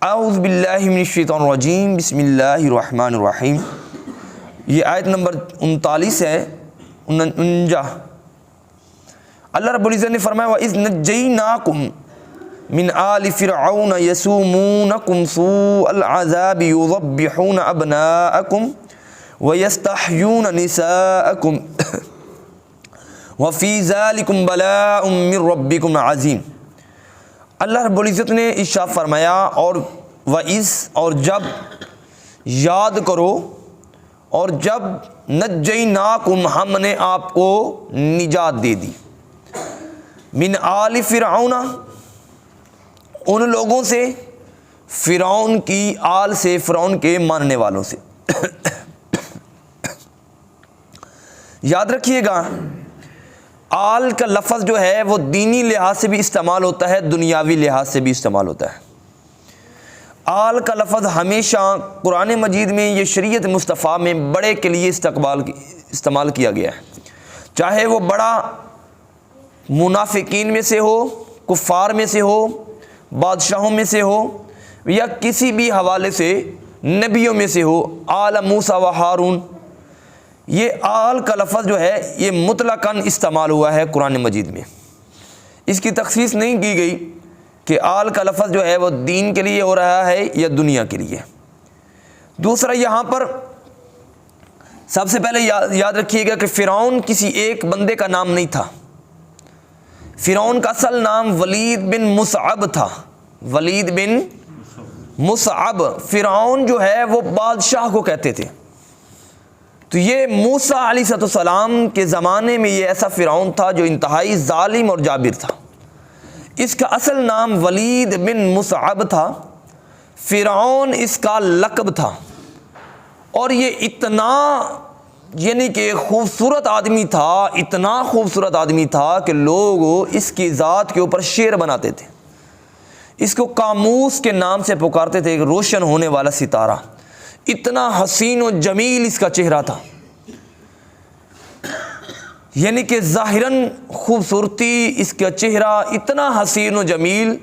اعوذ باللہ من الشیطان الرجیم بسم اللہ الرحمن الرحیم. یہ آیت نمبر 39 ہے. 49. اللہ رب العزت نے فرمایا وَإِذْ نَجَّيْنَاكُمْ مِنْ آلِ فِرْعَوْنَ يَسُومُونَكُمْ سُوءَ الْعَذَابِ يُذَبِّحُونَ أَبْنَاءَكُمْ وَيَسْتَحْيُونَ نِسَاءَكُمْ وَفِي ذَلِكُمْ بَلَاءٌ مِّن رَبِّكُمْ عَظِيمٌ. اللہ رب العزت نے ارشاد فرمایا اور وَإِذْ اور جب یاد کرو اور جب نجیناکم ہم نے آپ کو نجات دے دی من آل فرعون ان لوگوں سے فرعون کی آل سے فرعون کے ماننے والوں سے. یاد رکھیے گا آل کا لفظ جو ہے وہ دینی لحاظ سے بھی استعمال ہوتا ہے, دنیاوی لحاظ سے بھی استعمال ہوتا ہے. آل کا لفظ ہمیشہ قرآن مجید میں یہ شریعت مصطفیٰ میں بڑے کے لیے استعمال کیا گیا ہے, چاہے وہ بڑا منافقین میں سے ہو, کفار میں سے ہو, بادشاہوں میں سے ہو, یا کسی بھی حوالے سے نبیوں میں سے ہو. آل موسیٰ و ہارون, یہ آل کا لفظ جو ہے یہ مطلقاً استعمال ہوا ہے قرآن مجید میں. اس کی تخصیص نہیں کی گئی کہ آل کا لفظ جو ہے وہ دین کے لیے ہو رہا ہے یا دنیا کے لیے. دوسرا یہاں پر سب سے پہلے یاد رکھیے گا کہ فرعون کسی ایک بندے کا نام نہیں تھا. فرعون کا اصل نام ولید بن مصعب تھا. ولید بن مصعب. فرعون جو ہے وہ بادشاہ کو کہتے تھے. تو یہ موسیٰ علیہ السلام کے زمانے میں یہ ایسا فرعون تھا جو انتہائی ظالم اور جابر تھا. اس کا اصل نام ولید بن مصعب تھا. فرعون اس کا لقب تھا. اور یہ اتنا یعنی کہ خوبصورت آدمی تھا, اتنا خوبصورت آدمی تھا کہ لوگ اس کی ذات کے اوپر شعر بناتے تھے. اس کو قاموس کے نام سے پکارتے تھے, ایک روشن ہونے والا ستارہ. اتنا حسین و جمیل اس کا چہرہ تھا, یعنی کہ ظاہراً خوبصورتی اس کا چہرہ اتنا حسین و جمیل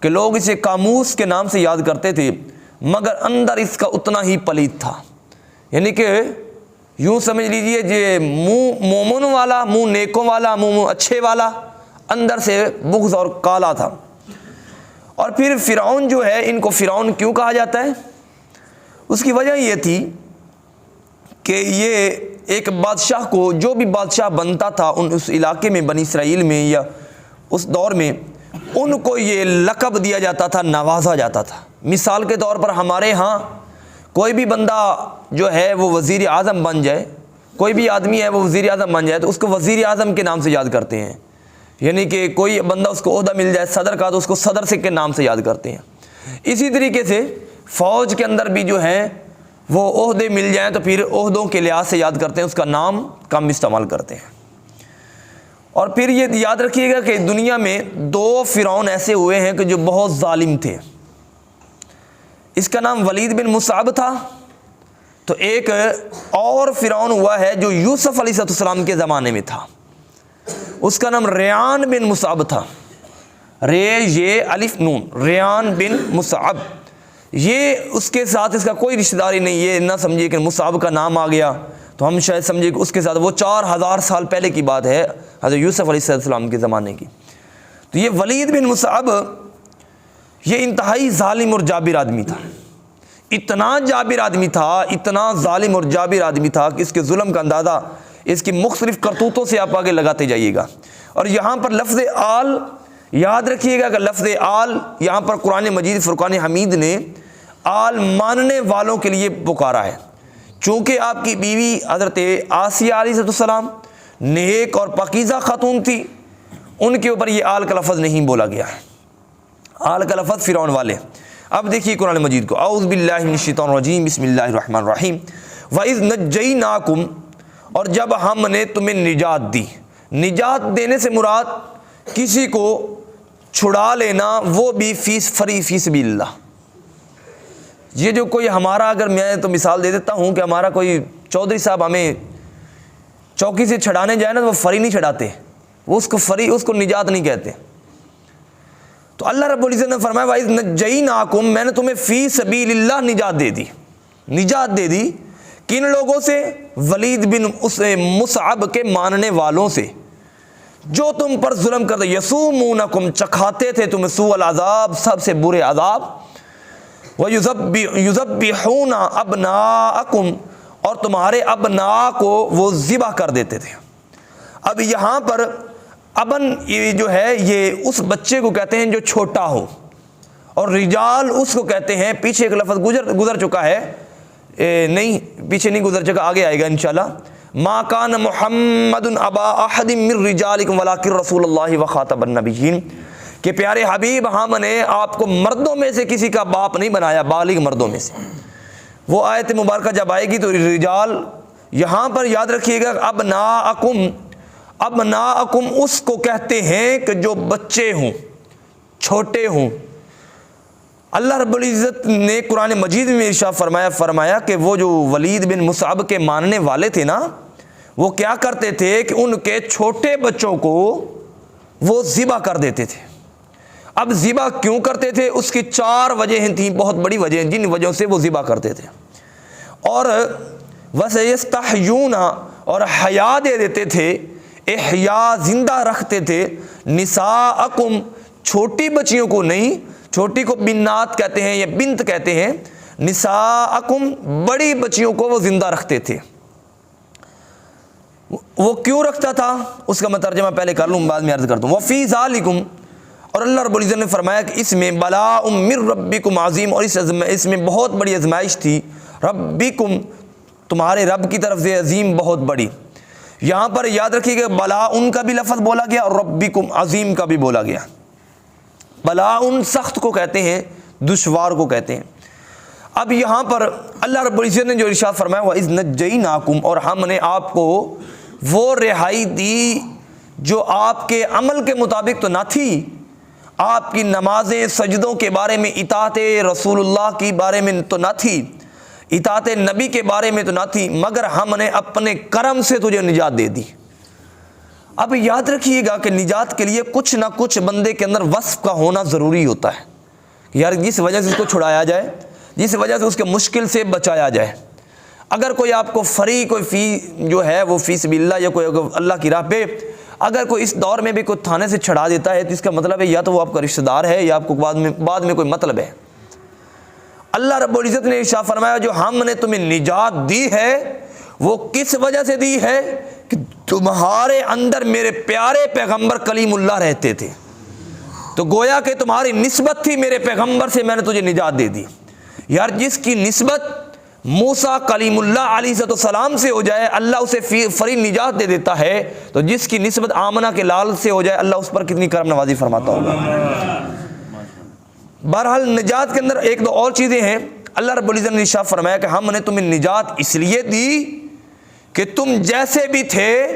کہ لوگ اسے قاموس کے نام سے یاد کرتے تھے, مگر اندر اس کا اتنا ہی پلید تھا. یعنی کہ یوں سمجھ لیجئے یہ منہ مومن والا, منہ نیکوں والا, منہ اچھے والا, اندر سے بغض اور کالا تھا. اور پھر فرعون جو ہے, ان کو فرعون کیوں کہا جاتا ہے؟ اس کی وجہ یہ تھی کہ یہ ایک بادشاہ کو, جو بھی بادشاہ بنتا تھا اس علاقے میں, بنی اسرائیل میں یا اس دور میں, ان کو یہ لقب دیا جاتا تھا, نوازا جاتا تھا. مثال کے طور پر ہمارے ہاں کوئی بھی بندہ جو ہے وہ وزیر اعظم بن جائے, کوئی بھی آدمی ہے وہ وزیر اعظم بن جائے تو اس کو وزیر اعظم کے نام سے یاد کرتے ہیں. یعنی کہ کوئی بندہ اس کو عہدہ مل جائے صدر کا تو اس کو صدر سے کے نام سے یاد کرتے ہیں. اسی طریقے سے فوج کے اندر بھی جو ہیں وہ عہدے مل جائیں تو پھر عہدوں کے لحاظ سے یاد کرتے ہیں, اس کا نام کم استعمال کرتے ہیں. اور پھر یہ یاد رکھیے گا کہ دنیا میں 2 فرعون ایسے ہوئے ہیں کہ جو بہت ظالم تھے. اس کا نام ولید بن مصعب تھا, تو ایک اور فرعون ہوا ہے جو یوسف علیہ السلام کے زمانے میں تھا. اس کا نام ریان بن مصعب تھا. رے یہ الف نون, ریان بن مصعب. یہ اس کے ساتھ اس کا کوئی رشتہ داری نہیں. یہ نہ سمجھیے کہ مصعب کا نام آ گیا تو ہم شاید سمجھے کہ اس کے ساتھ, وہ 4000 سال پہلے کی بات ہے, حضرت یوسف علیہ السلام کے زمانے کی. تو یہ ولید بن مصعب یہ انتہائی ظالم اور جابر آدمی تھا. اتنا جابر آدمی تھا, اتنا ظالم اور جابر آدمی تھا کہ اس کے ظلم کا اندازہ اس کی مختلف کرتوتوں سے آپ آگے لگاتے جائیے گا. اور یہاں پر لفظ آل یاد رکھیے گا کہ لفظ آل یہاں پر قرآن مجید فرقان حمید نے آل ماننے والوں کے لیے پکارا ہے. چونکہ آپ کی بیوی حضرت آسیہ علیہ السلام نیک اور پاکیزہ خاتون تھی, ان کے اوپر یہ آل کا لفظ نہیں بولا گیا ہے. آل کا لفظ فرعون والے. اب دیکھیے قرآن مجید کو, اعوذ باللہ من الشیطان الرجیم بسم اللہ الرحمن الرحیم. وَإِذْ نَجَّيْنَاكُمْ اور جب ہم نے تمہیں نجات دی. نجات دینے سے مراد کسی کو چھڑا لینا, وہ بھی فی سبیل اللہ. یہ جو کوئی ہمارا, اگر میں تو مثال دے دیتا ہوں کہ ہمارا کوئی چودھری صاحب ہمیں چوکی سے چھڑانے جائے نا تو وہ فری نہیں چھڑاتے, وہ اس کو فری, اس کو نجات نہیں کہتے. تو اللہ رب العزت نے فرمایا وَإِذْ نَجَّيْنَاكُمْ، میں نے تمہیں فی سبیل اللہ نجات دے دی کن لوگوں سے؟ ولید بن مصعب کے ماننے والوں سے، جو تم پر ظلم کرتے، یسومونکم، چکھاتے تھے تمہیں سوء العذاب، سب سے برے عذاب، وَيُذَبِّحُونَ أَبْنَاءَكُمْ، اور تمہارے ابناء کو وہ ذبح کر دیتے تھے۔ اب یہاں پر ابن یہ جو ہے یہ اس بچے کو کہتے ہیں جو چھوٹا ہو، اور رجال اس کو کہتے ہیں، پیچھے ایک لفظ گزر چکا ہے، نہیں پیچھے نہیں گزر چکا، آگے آئے گا انشاءاللہ، ما کان محمد ابا احد من رجالکم ولکن رسول اللہ وخاتم النبیین، کہ پیارے حبیب ہم نے آپ کو مردوں میں سے کسی کا باپ نہیں بنایا، بالغ مردوں میں سے۔ وہ آیت مبارکہ جب آئے گی تو رجال یہاں پر یاد رکھیے گا، ابناءکم اس کو کہتے ہیں کہ جو بچے ہوں، چھوٹے ہوں۔ اللہ رب العزت نے قرآن مجید میں ارشاد فرمایا کہ وہ جو ولید بن مصعب کے ماننے والے تھے نا، وہ کیا کرتے تھے کہ ان کے چھوٹے بچوں کو وہ ذبح کر دیتے تھے۔ اب ذبح کیوں کرتے تھے؟ اس کی 4 وجہیں تھیں، بہت بڑی وجہیں، جن وجہوں سے وہ ذبح کرتے تھے۔ اور وَسَيَسْتَحْيُونَ، اور حیا دے دیتے تھے، احیا زندہ رکھتے تھے، نساءکم، چھوٹی بچیوں کو نہیں، چھوٹی کو بنات کہتے ہیں یا بنت کہتے ہیں، نساءکم بڑی بچیوں کو وہ زندہ رکھتے تھے۔ وہ کیوں رکھتا تھا اس کا میں ترجمہ پہلے کر لوں، بعد میں عرض کرتا ہوں۔ وفی ذالکم، اور اللہ رب العزت نے فرمایا کہ اس میں بلاء من ربکم عظیم، اور اس میں بہت بڑی آزمائش تھی، ربکم تمہارے رب کی طرف سے، عظیم بہت بڑی۔ یہاں پر یاد رکھیے کہ بلاء کا بھی لفظ بولا گیا اور ربکم عظیم کا بھی بولا گیا۔ بلاء سخت کو کہتے ہیں، دشوار کو کہتے ہیں۔ اب یہاں پر اللہ رب العزت نے جو ارشاد فرمایا وَإِذْ نَجَّيْنَاكُمْ، اور ہم نے آپ کو وہ رہائی دی جو آپ کے عمل کے مطابق تو نہ تھی، آپ کی نمازیں سجدوں کے بارے میں، اطاعت رسول اللہ کی بارے میں تو نہ تھی، اطاعت نبی کے بارے میں تو نہ تھی، مگر ہم نے اپنے کرم سے تجھے نجات دے دی۔ اب یاد رکھیے گا کہ نجات کے لیے کچھ نہ کچھ بندے کے اندر وصف کا ہونا ضروری ہوتا ہے، یار جس وجہ سے اس کو چھڑایا جائے، جس وجہ سے اس کے مشکل سے بچایا جائے۔ اگر کوئی آپ کو کوئی فی جو ہے وہ فی سبیل اللہ یا کوئی اللہ کی راہ پہ اگر کوئی اس دور میں بھی کوئی تھانے سے چھڑا دیتا ہے تو اس کا مطلب ہے یا تو وہ آپ کا رشتہ دار ہے یا آپ کو بعد میں کوئی مطلب ہے۔ اللہ رب العزت نے ارشاد فرمایا جو ہم نے تمہیں نجات دی ہے وہ کس وجہ سے دی ہے کہ تمہارے اندر میرے پیارے پیغمبر کلیم اللہ رہتے تھے، تو گویا کہ تمہاری نسبت تھی میرے پیغمبر سے، میں نے تجھے نجات دے دی۔ یار جس کی نسبت موسیٰ کلیم اللہ علیہ السلام سے ہو جائے اللہ اسے فری نجات دے دیتا ہے، تو جس کی نسبت آمنہ کے لال سے ہو جائے اللہ اس پر کتنی کرم نوازی فرماتا ہوگا۔ بہرحال نجات کے اندر ایک دو اور چیزیں ہیں۔ اللہ رب العزت نے ارشاد فرمایا کہ ہم نے تمہیں نجات اس لیے دی کہ تم جیسے بھی تھے،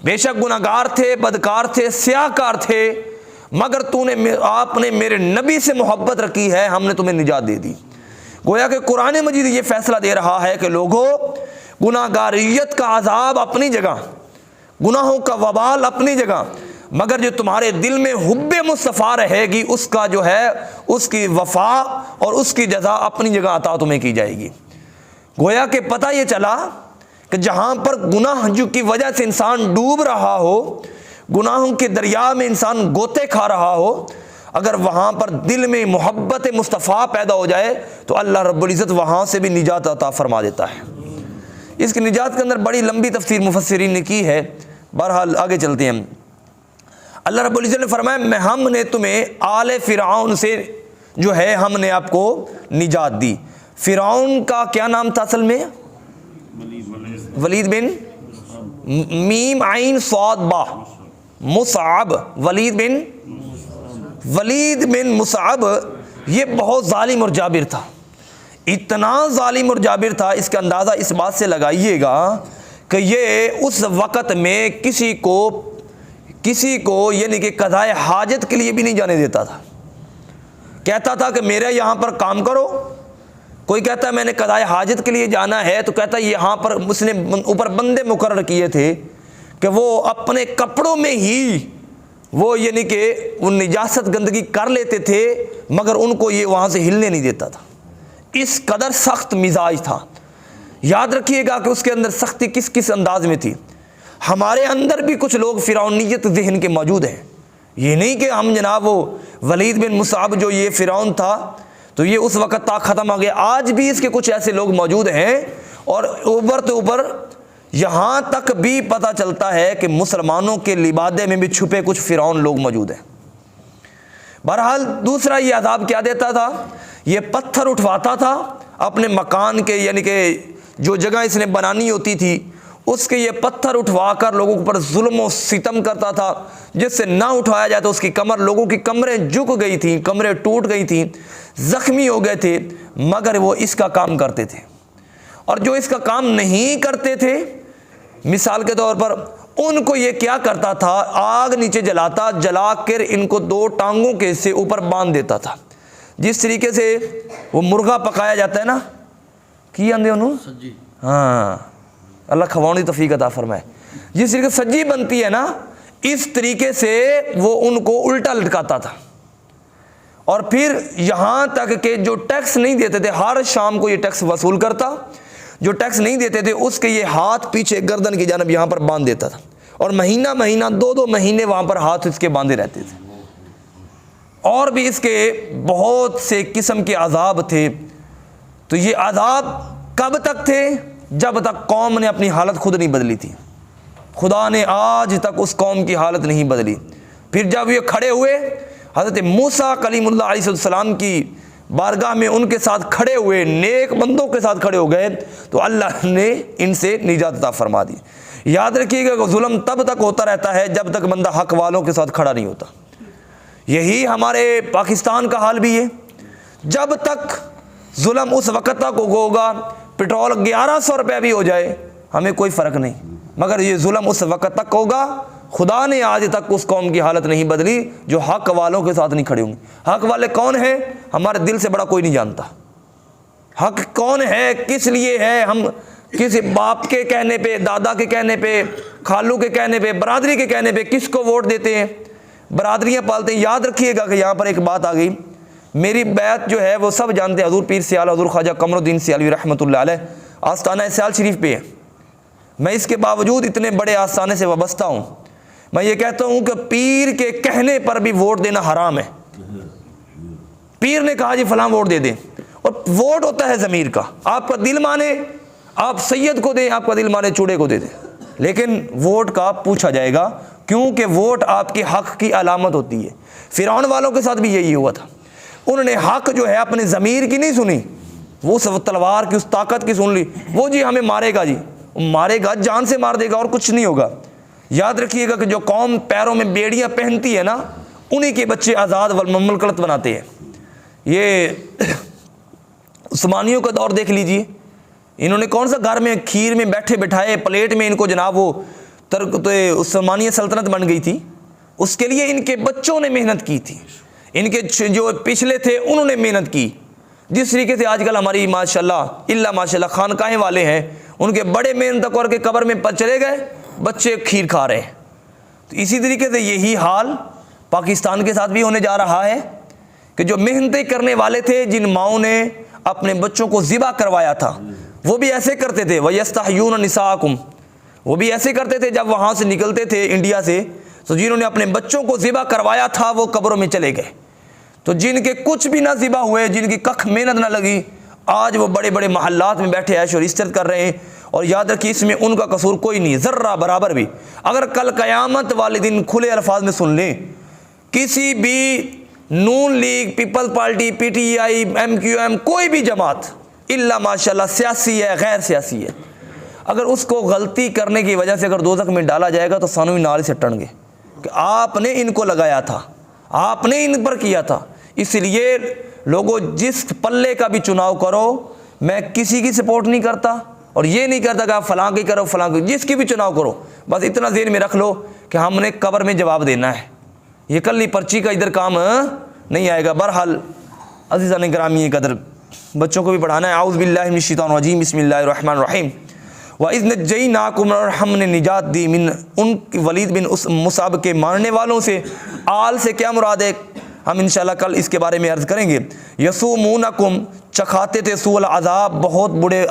بے شک گناہگار تھے، بدکار تھے، سیاہکار تھے، مگر آپ نے میرے نبی سے محبت رکھی ہے، ہم نے تمہیں نجات دے دی۔ گویا کہ قرآن مجید یہ فیصلہ دے رہا ہے کہ لوگوں، گناہگاریت کا عذاب اپنی جگہ، گناہوں کا وبال اپنی جگہ، مگر جو تمہارے دل میں حب مصطفیٰ رہے گی اس کا جو ہے اس کی وفا اور اس کی جزا اپنی جگہ عطا تمہیں کی جائے گی۔ گویا کہ پتہ یہ چلا کہ جہاں پر گناہ جو کی وجہ سے انسان ڈوب رہا ہو، گناہوں کے دریا میں انسان گوتے کھا رہا ہو، اگر وہاں پر دل میں محبت مصطفیٰ پیدا ہو جائے تو اللہ رب العزت وہاں سے بھی نجات عطا فرما دیتا ہے۔ اس کی نجات کے اندر بڑی لمبی تفسیر مفسرین نے کی ہے، بہرحال آگے چلتے ہیں۔ اللہ رب العزت نے فرمایا ہم نے تمہیں آل فرعون سے جو ہے ہم نے آپ کو نجات دی۔ فرعون کا کیا نام تھا اصل میں؟ ولید بن میم عین صاد با مصعب، ولید بن مصعب یہ بہت ظالم اور جابر تھا، اتنا ظالم اور جابر تھا، اس کا اندازہ اس بات سے لگائیے گا کہ یہ اس وقت میں کسی کو یعنی کہ قضائے حاجت کے لیے بھی نہیں جانے دیتا تھا۔ کہتا تھا کہ میرے یہاں پر کام کرو، کوئی کہتا ہے میں نے قضائے حاجت کے لیے جانا ہے تو کہتا ہے یہاں پر اس نے اوپر بندے مقرر کیے تھے کہ وہ اپنے کپڑوں میں ہی وہ یعنی کہ وہ نجاست گندگی کر لیتے تھے مگر ان کو یہ وہاں سے ہلنے نہیں دیتا تھا، اس قدر سخت مزاج تھا۔ یاد رکھیے گا کہ اس کے اندر سختی کس کس انداز میں تھی۔ ہمارے اندر بھی کچھ لوگ فرعونیت ذہن کے موجود ہیں، یہ نہیں کہ ہم جناب وہ ولید بن مصعب جو یہ فرعون تھا تو یہ اس وقت تک ختم ہو گیا، آج بھی اس کے کچھ ایسے لوگ موجود ہیں، اور اوپر تو اوپر یہاں تک بھی پتہ چلتا ہے کہ مسلمانوں کے لبادے میں بھی چھپے کچھ فرعون لوگ موجود ہیں۔ بہرحال دوسرا یہ عذاب کیا دیتا تھا، یہ پتھر اٹھواتا تھا اپنے مکان کے، یعنی کہ جو جگہ اس نے بنانی ہوتی تھی اس کے یہ پتھر اٹھوا کر لوگوں پر ظلم و ستم کرتا تھا، جس سے نہ اٹھایا جائے تو اس کی کمر، لوگوں کی کمریں جھک گئی تھیں، کمریں ٹوٹ گئی تھیں، زخمی ہو گئے تھے، مگر وہ اس کا کام کرتے تھے۔ اور جو اس کا کام نہیں کرتے تھے، مثال کے طور پر ان کو یہ کیا کرتا تھا، آگ نیچے جلاتا، جلا کر ان کو 2 ٹانگوں کے سے اوپر باندھ دیتا تھا، جس طریقے سے وہ مرغا پکایا جاتا ہے نا، کی آندے انہوں ہاں اللہ کھواؤں دی توفیق عطا فرمائے، جس طریقے سے سجی بنتی ہے نا، اس طریقے سے وہ ان کو الٹا لٹکاتا تھا۔ اور پھر یہاں تک کہ جو ٹیکس نہیں دیتے تھے ہر شام کو یہ ٹیکس وصول کرتا، جو ٹیکس نہیں دیتے تھے اس کے یہ ہاتھ پیچھے گردن کی جانب یہاں پر باندھ دیتا تھا، اور مہینہ مہینہ 2 مہینے وہاں پر ہاتھ اس کے باندھے رہتے تھے۔ اور بھی اس کے بہت سے قسم کے عذاب تھے۔ تو یہ عذاب کب تک تھے؟ جب تک قوم نے اپنی حالت خود نہیں بدلی تھی، خدا نے آج تک اس قوم کی حالت نہیں بدلی۔ پھر جب یہ کھڑے ہوئے حضرت موسیٰ کلیم اللہ علیہ السلام کی بارگاہ میں، ان کے ساتھ کھڑے ہوئے، نیک بندوں کے ساتھ کھڑے ہو گئے، تو اللہ نے ان سے نجات عطا فرما دی۔ یاد رکھیے گا کہ ظلم تب تک ہوتا رہتا ہے جب تک بندہ حق والوں کے ساتھ کھڑا نہیں ہوتا۔ یہی ہمارے پاکستان کا حال بھی ہے، جب تک ظلم اس وقت تک ہوگا، پٹرول 1100 روپے بھی ہو جائے ہمیں کوئی فرق نہیں، مگر یہ ظلم اس وقت تک ہوگا۔ خدا نے آج تک اس قوم کی حالت نہیں بدلی جو حق والوں کے ساتھ نہیں کھڑے ہوں گے۔ حق والے کون ہیں؟ ہمارے دل سے بڑا کوئی نہیں جانتا۔ حق کون ہے، کس لیے ہے؟ ہم کسی باپ کے کہنے پہ، دادا کے کہنے پہ، خالو کے کہنے پہ، برادری کے کہنے پہ کس کو ووٹ دیتے ہیں؟ برادریاں پالتے ہیں۔ یاد رکھیے گا کہ یہاں پر ایک بات آ گئی، میری بیعت جو ہے وہ سب جانتے ہیں، حضور پیر سیال حضور خواجہ قمر الدین سیالوی رحمۃ اللہ علیہ آستانہ سیال شریف پہ ہے۔ میں اس کے باوجود اتنے بڑے آستانے سے وابستہ ہوں، میں یہ کہتا ہوں کہ پیر کے کہنے پر بھی ووٹ دینا حرام ہے۔ پیر نے کہا جی فلاں ووٹ دے دیں، اور ووٹ ہوتا ہے ضمیر کا، آپ کا دل مانے آپ سید کو دیں، آپ کا دل مانے چوڑے کو دے دیں، لیکن ووٹ کا پوچھا جائے گا، کیونکہ ووٹ آپ کے حق کی علامت ہوتی ہے۔ فرعون والوں کے ساتھ بھی یہی ہوا تھا، انہوں نے حق جو ہے اپنے ضمیر کی نہیں سنی، وہ سب تلوار کی اس طاقت کی سن لی، وہ جی ہمیں مارے گا، جی مارے گا، جان سے مار دے گا اور کچھ نہیں ہوگا۔ یاد رکھیے گا کہ جو قوم پیروں میں بیڑیاں پہنتی ہے نا، انہی کے بچے آزاد والمملکت بناتے ہیں۔ یہ عثمانیوں کا دور دیکھ لیجئے، انہوں نے کون سا گھر میں کھیر میں بیٹھے بٹھائے پلیٹ میں ان کو جناب وہ عثمانیہ سلطنت بن گئی تھی، اس کے لیے ان کے بچوں نے محنت کی تھی، ان کے جو پچھلے تھے انہوں نے محنت کی۔ جس طریقے سے آج کل ہماری ماشاءاللہ خانقاہیں والے ہیں، ان کے بڑے محنت کر کے قبر میں چلے گئے، بچے کھیر کھا رہے ہیں۔ تو اسی طریقے سے یہی حال پاکستان کے ساتھ بھی ہونے جا رہا ہے کہ جو محنتیں کرنے والے تھے، جن ماؤں نے اپنے بچوں کو ذبح کروایا تھا، وہ بھی ایسے کرتے تھے، وَيَسْتَحْيُونَ نِسَاءَكُمْ، وہ بھی ایسے کرتے تھے جب وہاں سے نکلتے تھے انڈیا سے، تو جنہوں نے اپنے بچوں کو ذبح کروایا تھا وہ قبروں میں چلے گئے۔ تو جن کے کچھ بھی نہ ذبح ہوئے، جن کی کخ محنت نہ لگی، آج وہ بڑے بڑے محلات میں بیٹھے عیش و عشرت کر رہے ہیں، اور یاد رکھیے اس میں ان کا قصور کوئی نہیں، ذرہ برابر بھی۔ اگر کل قیامت والے دن کھلے الفاظ میں سن لیں، کسی بھی نون league, people party, P T I, M Q M, کوئی بھی جماعت الا ماشاءاللہ سیاسی ہے غیر سیاسی ہے، اگر اس کو غلطی کرنے کی وجہ سے اگر دوزخ میں ڈالا جائے گا تو سانوی نال سے ٹن گے کہ آپ نے ان کو لگایا تھا، آپ نے ان پر کیا تھا۔ اس لیے لوگوں جس پلے کا بھی چناؤ کرو، میں کسی کی سپورٹ نہیں کرتا اور یہ نہیں کرتا کہ آپ فلاں کی کرو فلاں کی، جس کی بھی چناؤ کرو، بس اتنا ذہن میں رکھ لو کہ ہم نے قبر میں جواب دینا ہے، یہ کلی پرچی کا ادھر کام نہیں آئے گا۔ بہرحال عزیزان گرامی قدر، بچوں کو بھی پڑھانا ہے۔ اعوذ باللہ من الشیطان الرجیم، بسم اللہ الرحمن الرحیم۔ وَإِذْ نَجَّيْنَاكُمْ، اور ہم نے نجات دی، من ان ولید بن مصعب کے مارنے والوں سے۔ آل سے کیا مراد ہے ہم انشاءاللہ کل اس کے بارے میں عرض کریں گے۔ یسومونکم، چکھاتے تھے، سوء العذاب، بہت برے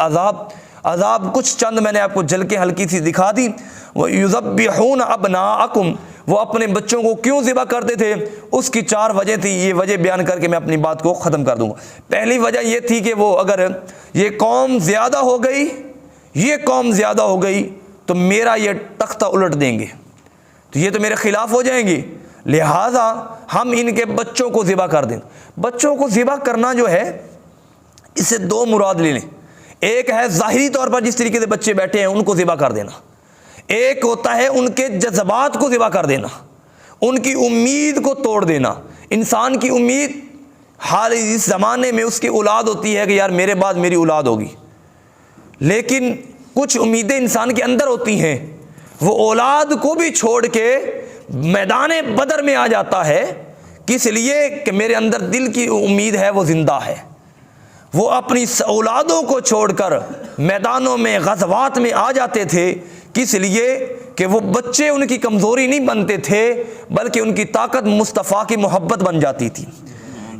عذاب کچھ چند میں نے آپ کو جھلکیں ہلکی سی دکھا دی۔ وَيُذَبِّحُونَ أَبْنَاءَكُمْ، وہ اپنے بچوں کو کیوں ذبح کرتے تھے؟ اس کی 4 وجہ تھی، یہ وجہ بیان کر کے میں اپنی بات کو ختم کر دوں گا۔ پہلی وجہ یہ تھی کہ وہ اگر یہ قوم زیادہ ہو گئی تو میرا یہ تختہ الٹ دیں گے، تو یہ تو میرے خلاف ہو جائیں گے، لہٰذا ہم ان کے بچوں کو ذبح کر دیں۔ بچوں کو ذبح کرنا جو ہے اس سے 2 مراد لے لیں۔ ایک ہے ظاہری طور پر جس طریقے سے بچے بیٹھے ہیں ان کو ذبح کر دینا، ایک ہوتا ہے ان کے جذبات کو ذبح کر دینا، ان کی امید کو توڑ دینا۔ انسان کی امید حال اس زمانے میں اس کی اولاد ہوتی ہے کہ یار میرے بعد میری اولاد ہوگی، لیکن کچھ امیدیں انسان کے اندر ہوتی ہیں، وہ اولاد کو بھی چھوڑ کے میدان بدر میں آ جاتا ہے، کس لیے کہ میرے اندر دل کی امید ہے وہ زندہ ہے۔ وہ اپنی اولادوں کو چھوڑ کر میدانوں میں غزوات میں آ جاتے تھے، کس لیے کہ وہ بچے ان کی کمزوری نہیں بنتے تھے بلکہ ان کی طاقت مصطفیٰ کی محبت بن جاتی تھی۔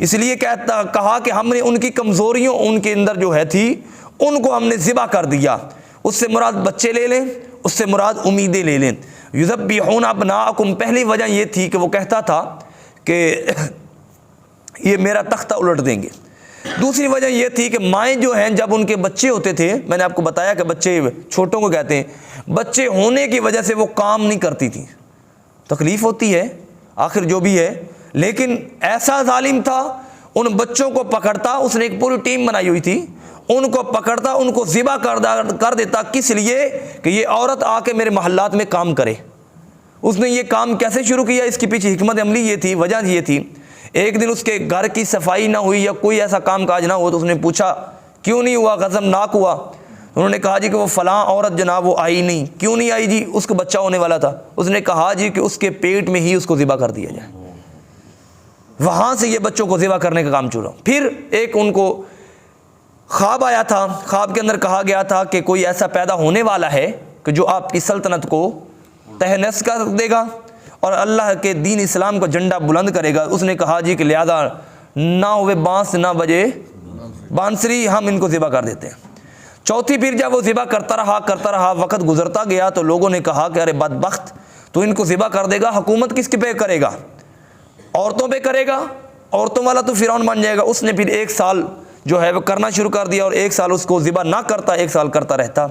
اس لیے کہا کہ ہم نے ان کی کمزوریوں ان کے اندر جو ہے تھی ان کو ہم نے ذبح کر دیا۔ اس سے مراد بچے لے لیں، اس سے مراد امیدیں لے لیں۔ یذبحون ابناءکم، پہلی وجہ یہ تھی کہ وہ کہتا تھا کہ یہ میرا تختہ الٹ دیں گے۔ دوسری وجہ یہ تھی کہ مائیں جو ہیں جب ان کے بچے ہوتے تھے، میں نے آپ کو بتایا کہ بچے چھوٹوں کو کہتے ہیں، بچے ہونے کی وجہ سے وہ کام نہیں کرتی تھی، تکلیف ہوتی ہے آخر جو بھی ہے، لیکن ایسا ظالم تھا ان بچوں کو پکڑتا، اس نے ایک پوری ٹیم بنائی ہوئی تھی، ان کو پکڑتا، ان کو ذبح کر دیتا، کس لیے کہ یہ عورت آ کے میرے محلات میں کام کرے۔ اس نے یہ کام کیسے شروع کیا؟ اس کے پیچھے حکمت عملی یہ تھی، وجہ یہ تھی، ایک دن اس کے گھر کی صفائی نہ ہوئی یا کوئی ایسا کام کاج نہ ہوا تو اس نے پوچھا کیوں نہیں ہوا، غضبناک ہوا۔ انہوں نے کہا جی کہ وہ فلاں عورت جناب وہ آئی نہیں۔ کیوں نہیں آئی جی؟ اس کو بچہ ہونے والا تھا۔ اس نے کہا جی کہ اس کے پیٹ میں ہی اس کو ذبح کر دیا جائے۔ وہاں سے یہ بچوں کو ذبح کرنے کا کام شروع۔ پھر ایک ان کو خواب آیا تھا، خواب کے اندر کہا گیا تھا کہ کوئی ایسا پیدا ہونے والا ہے کہ جو آپ کی سلطنت کو تہنس کر دے گا اور اللہ کے دین اسلام کا جھنڈا بلند کرے گا۔ اس نے کہا جی کہ لہذا نہ ہوئے بانس نہ بجے بانسری، ہم ان کو ذبح کر دیتے ہیں۔ چوتھی پھر جب وہ ذبح کرتا رہا، وقت گزرتا گیا تو لوگوں نے کہا کہ ارے بدبخت، تو ان کو ذبح کر دے گا، حکومت کس کے پہ کرے گا؟ عورتوں پہ کرے گا، عورتوں والا تو فرعون بن جائے گا۔ اس نے پھر 1 سال جو ہے وہ کرنا شروع کر دیا، اور 1 سال اس کو ذبح نہ کرتا، 1 سال کرتا رہتا۔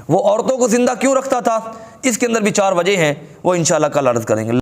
وہ عورتوں کو زندہ کیوں رکھتا تھا؟ اس کے اندر بھی 4 وجہ ہیں، وہ انشاءاللہ کل عرض کریں گے۔